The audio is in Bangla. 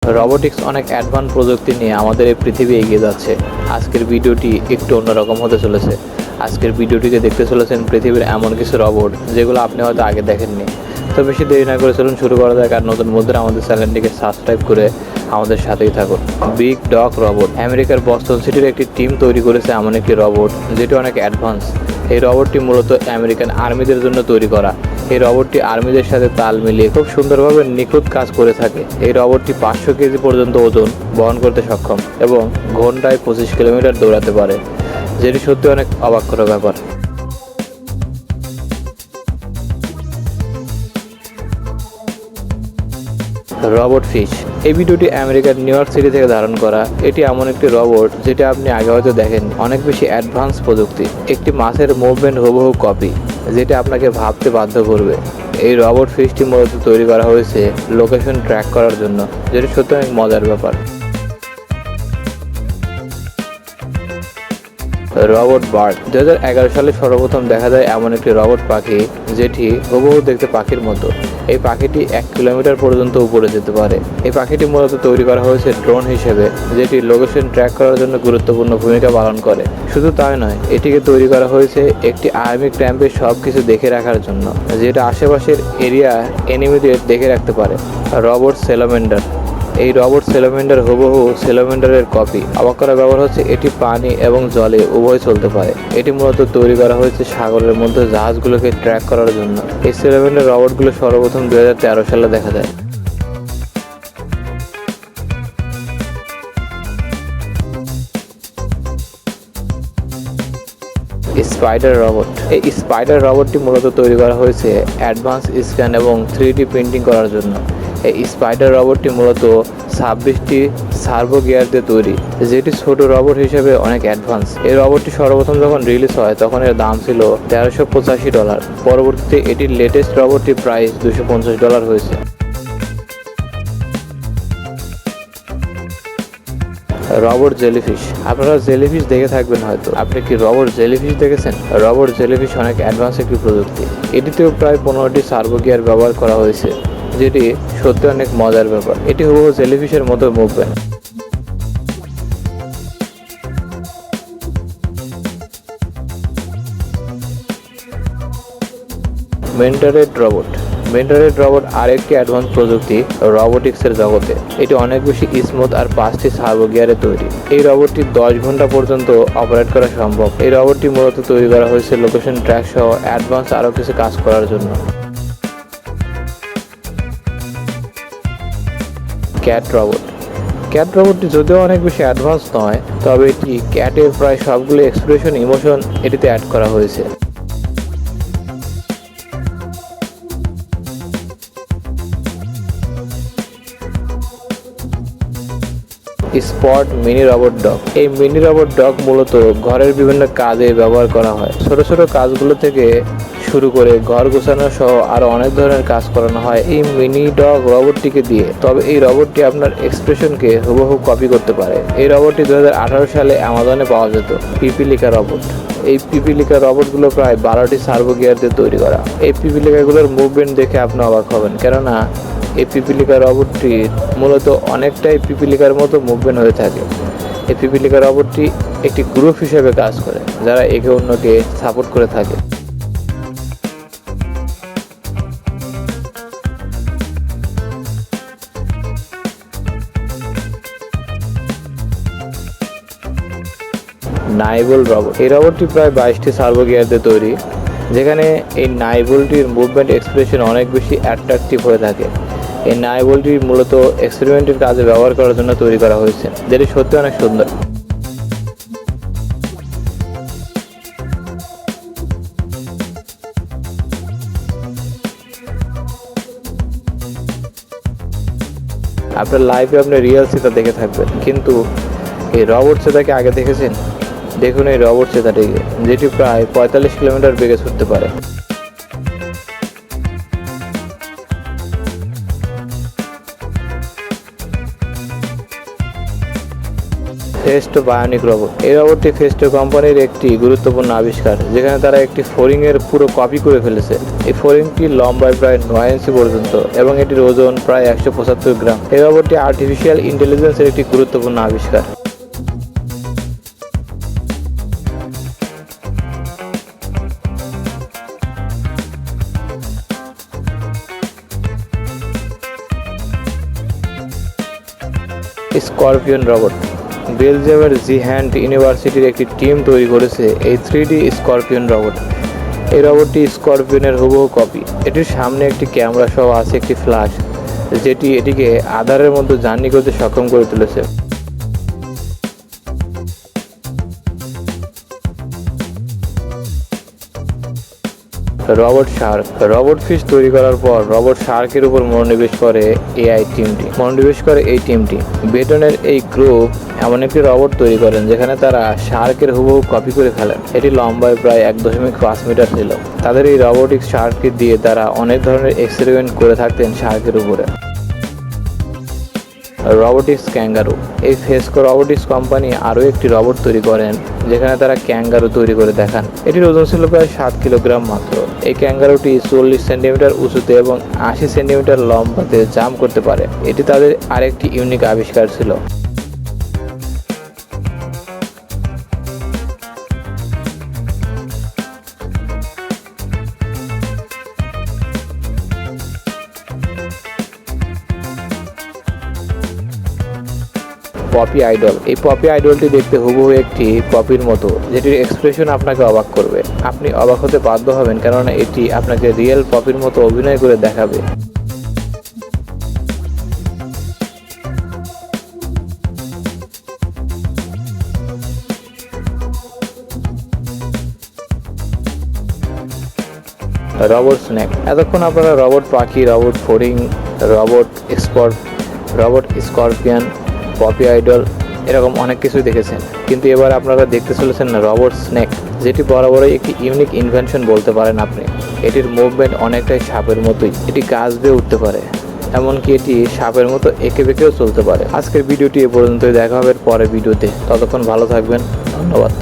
রোবোটিক্স অনেক অ্যাডভান্স প্রযুক্তি নিয়ে আমাদের এই পৃথিবী এগিয়ে যাচ্ছে। আজকের ভিডিওটি একটু অন্যরকম হতে চলেছে। আজকের ভিডিওটিতে দেখতে চলেছেন পৃথিবীর এমন কিছু রোবট যেগুলো আপনি হয়তো আগে দেখেননি। তো বেশি দেরি না করে চলুন শুরু করা যাক। আর নতুন বন্ধুরা আমাদের চ্যানেলটিকে সাবস্ক্রাইব করে আমাদের সাথেই থাকুন। বিগ ডগ রোবট আমেরিকার বস্টন সিটির একটি টিম তৈরি করেছে এমন একটি রোবট যেটি অনেক অ্যাডভান্স। এই রোবটটি মূলত আমেরিকান আর্মিদের জন্য তৈরি করা। এই রোবটটি আর্মিদের সাথে তাল মিলিয়ে খুব সুন্দরভাবে নিখুঁত কাজ করে থাকে। এই রোবটটি 500 কেজি পর্যন্ত ওজন বহন করতে সক্ষম এবং ঘন্টায় 25 কিলোমিটার দৌড়াতে পারে, যেটি সত্যি অনেক অবাক করা ব্যাপার। Robot fish. এই ভিডিওটি আমেরিকার নিউ ইয়র্ক সিটি থেকে ধারণ করা। এটি এমন একটি রোবট যেটা আপনি আগে হয়তো দেখেন। অনেক বেশি অ্যাডভান্স প্রযুক্তি, একটি মাছের মুভমেন্ট হুবহু কপি, যেটা আপনাকে ভাবতে বাধ্য করবে। এই রোবট ফিশটি মূলত তৈরি করা হয়েছে লোকেশন ট্র্যাক করার জন্য, যেটি সত্যি অনেক মজার ব্যাপার। Robot bird. 2011 সালে সর্বপ্রথম দেখা যায় এমন একটি রোবট পাখি যেটি হুবহু দেখতে পাখির মতো। এই পাখিটি 1 কিলোমিটার পর্যন্ত উপরে যেতে পারে। এই পাখিটি মূলত তৈরি করা হয়েছে ড্রোন হিসেবে, যেটি লোকেশন ট্র্যাক করার জন্য গুরুত্বপূর্ণ ভূমিকা পালন করে। শুধু তাই নয়, এটিকে তৈরি করা হয়েছে একটি আর্মি ক্যাম্পে সবকিছু দেখে রাখার জন্য, যেটা আশেপাশের এরিয়া এনিমিদের দেখে রাখতে পারে। রোবট সেলামেন্ডার। এই রোবট সেলামেন্ডার হুবহু সেলামেন্ডারের কপি। অবাক করার ব্যাপার হচ্ছে এটি পানি এবং জলে উভয় চলতে পারে। এটি মূলত তৈরি করা হয়েছে সাগরের মধ্যে জাহাজগুলোকে ট্র্যাক করার জন্য। এই সেলামেন্ডার রোবটগুলো সর্বপ্রথম 2013 সালে দেখা যায়। Spider robot. এই স্পাইডার রোবটটি মূলত তৈরি করা হয়েছে অ্যাডভান্স স্ক্যান এবং 3D প্রিন্টিং করার জন্য। এই স্পাইডার রোবটটি মূলত 26টি সার্ভো গিয়ার দিয়ে তৈরি, যেটি ছোট রোবট হিসেবে অনেক অ্যাডভান্স। এই রোবটটি সর্বপ্রথম যখন রিলিজ হয় তখন এর দাম ছিল $1385। পরবর্তীতে এটির লেটেস্ট রোবটটির প্রাইস $250 হয়েছে। Robot jellyfish. আপনারা জেলিফিশ দেখে থাকবেন হয়তো। আপনি কি রোবট জেলিফিশ দেখেছেন? রোবট জেলিফিশ অনেক অ্যাডভান্স একটি প্রযুক্তি। এটিতেও প্রায় 15টি সার্ভো গিয়ার ব্যবহার করা হয়েছে, যেটি সত্যি অনেক মজার ব্যাপার। এটি হুবহু জেলিফিশের মতো মুভমেন্ট। মেন্টরেড রোবট। মেন্টরেড রোবট আরেকটি অ্যাডভান্স প্রযুক্তি রোবোটিক্সের জগতে। এটি অনেক বেশি স্মুথ আর 5টি সার্ভো গিয়ারে তৈরি। এই রোবটটি 10 ঘন্টা পর্যন্ত অপারেট করা সম্ভব। এই রোবটটি মূলত তৈরি করা হয়েছে লোকেশন ট্র্যাক সহ অ্যাডভান্স আরও কিছু কাজ করার জন্য। Cat robot. ক্যাট রোবটটি যদিও অনেক বেশি অ্যাডভান্স নয়, তবে এটি ক্যাটের প্রায় সবগুলো এক্সপ্রেশন ইমোশন এটিতে অ্যাড করা হয়েছে। Spot mini robot dog. এই মিনি রোবট ডগ মূলত ঘরের বিভিন্ন কাজে ব্যবহার করা হয়। ছোট ছোট কাজগুলো থেকে শুরু করে ঘর গোছানো সহ আরো অনেক ধরনের কাজ করানো হয় এই মিনি ডগ রোবটটিকে দিয়ে। তবে এই রোবটটি আপনার এক্সপ্রেশনকে হুবহু কপি করতে পারে। এই রোবটটি 2018 সালে অ্যামাজনে পাওয়া যেত। পিপিলিকা রোবট। এই পিপিলিকা রোবটগুলো প্রায় 12টি সার্ভো গিয়ার দিয়ে তৈরি করা। এই পিপিলিকাগুলোর মুভমেন্ট দেখে আপনি অবাক হবেন, কেননা এই পিপিলিকা রোবটটি মূলত অনেকটাই পিপিলিকার মতো মুভমেন্ট হয়ে থাকে। এই পিপিলিকা রোবটটি একটি গ্রুপ হিসেবে কাজ করে, যারা একে অন্যকে সাপোর্ট করে থাকে। নাইবল রোবট। এই রোবটটি প্রায় 22টি সার্ভো গিয়ার দিয়ে তৈরি, যেখানে এই নাইবলটির মুভমেন্ট এক্সপ্রেশন অনেক বেশি অ্যাট্রাকটিভ হয়ে থাকে। এই নাইবলটি মূলত এক্সপেরিমেন্টের কাজে ব্যবহার করার জন্য তৈরি করা হয়েছে, যেটি সত্যি অনেক সুন্দর। আপনার লাইফে আপনি রিয়েল চিতা দেখে থাকবেন, কিন্তু এই রোবট চিতাকে আগে দেখেছেন? দেখুন এই রোবট চিতাটিকে, যেটি প্রায় 45 কিলোমিটার বেগে ছুটতে পারে। ফেস্টো বায়োনিক রোবট। এই রোবটটি ফেস্টো কোম্পানির একটি গুরুত্বপূর্ণ আবিষ্কার, যেখানে তারা একটি ফোরিং এর পুরো কপি করে ফেলেছে। এই ফোরিংটি লম্বায় প্রায় 9 ইঞ্চি পর্যন্ত এবং এটির ওজন প্রায় 175 গ্রাম। এই রোবটটি আর্টিফিশিয়াল ইন্টেলিজেন্সের একটি গুরুত্বপূর্ণ আবিষ্কার। Scorpion robot. বেলজিয়ামের জি হ্যান্ড ইউনিভার্সিটির একটি টিম তৈরি করেছে এই 3D স্করপিয়ন রোবট। এই রোবটটি স্করপিয়নের হুবহু কপি। এটির সামনে একটি ক্যামেরা সহ আছে একটি ফ্ল্যাশ, যেটি এটিকে আধারের মধ্যে জার্নি করতে সক্ষম করে তুলেছে। Robot Shark. রোবট ফিশ তৈরি করার পর রোবট শার্কের উপর মনোনিবেশ করে এই টিমটি বেটনের এই গ্রুপ এমন একটি রোবট তৈরি করেন যেখানে তারা শার্কের হুবহু কপি করে ফেলেন। এটি লম্বায় প্রায় 1.5 মিটার ছিল। তাদের এই রোবোটিক শার্ককে দিয়ে তারা অনেক ধরনের এক্সপেরিমেন্ট করে থাকতেন শার্কের উপরে। Robotics kangaroo. এই ফেস্কো রোবোটিক্স কোম্পানি আরও একটি রোবট তৈরি করেন যেখানে তারা ক্যাঙ্গারু তৈরি করে দেখান। এটির ওজন ছিল প্রায় 7 কিলোগ্রাম মাত্র। এই ক্যাঙ্গারুটি 40 সেন্টিমিটার উঁচুতে এবং 80 সেন্টিমিটার লম্বাতে জাম্প করতে পারে। এটি তাদের আরেকটি ইউনিক আবিষ্কার ছিল। Poppy idol. এই পপি আইডলটি দেখতে হুবহু একটি পপির মতো, যেটির এক্সপ্রেশন আপনাকে অবাক করবে। আপনি অবাক হতে বাধ্য হবেন, কেননা এটি আপনাকে রিয়েল পপির মতো অভিনয় করে দেখাবে। Robot snake. এতক্ষণ আপনারা রোবট পাখি, রোবট ফোরিং, রোবট স্করপিয়ন, পপি আইডল এরকম অনেক কিছুই দেখেছেন, কিন্তু এবার আপনারা দেখতে চলেছেন রোবট স্নেক, যেটি বরাবরই একটি ইউনিক ইনভেনশন বলতে পারেন আপনি। এটির মুভমেন্ট অনেকটাই সাপের মতোই। এটি গাছ বেয়ে উঠতে পারে, এমনকি এটি সাপের মতো এঁকে বেঁকেও চলতে পারে। আজকের ভিডিওটি এ পর্যন্তই। দেখা হবে পরের ভিডিওতে। ততক্ষণ ভালো থাকবেন। ধন্যবাদ।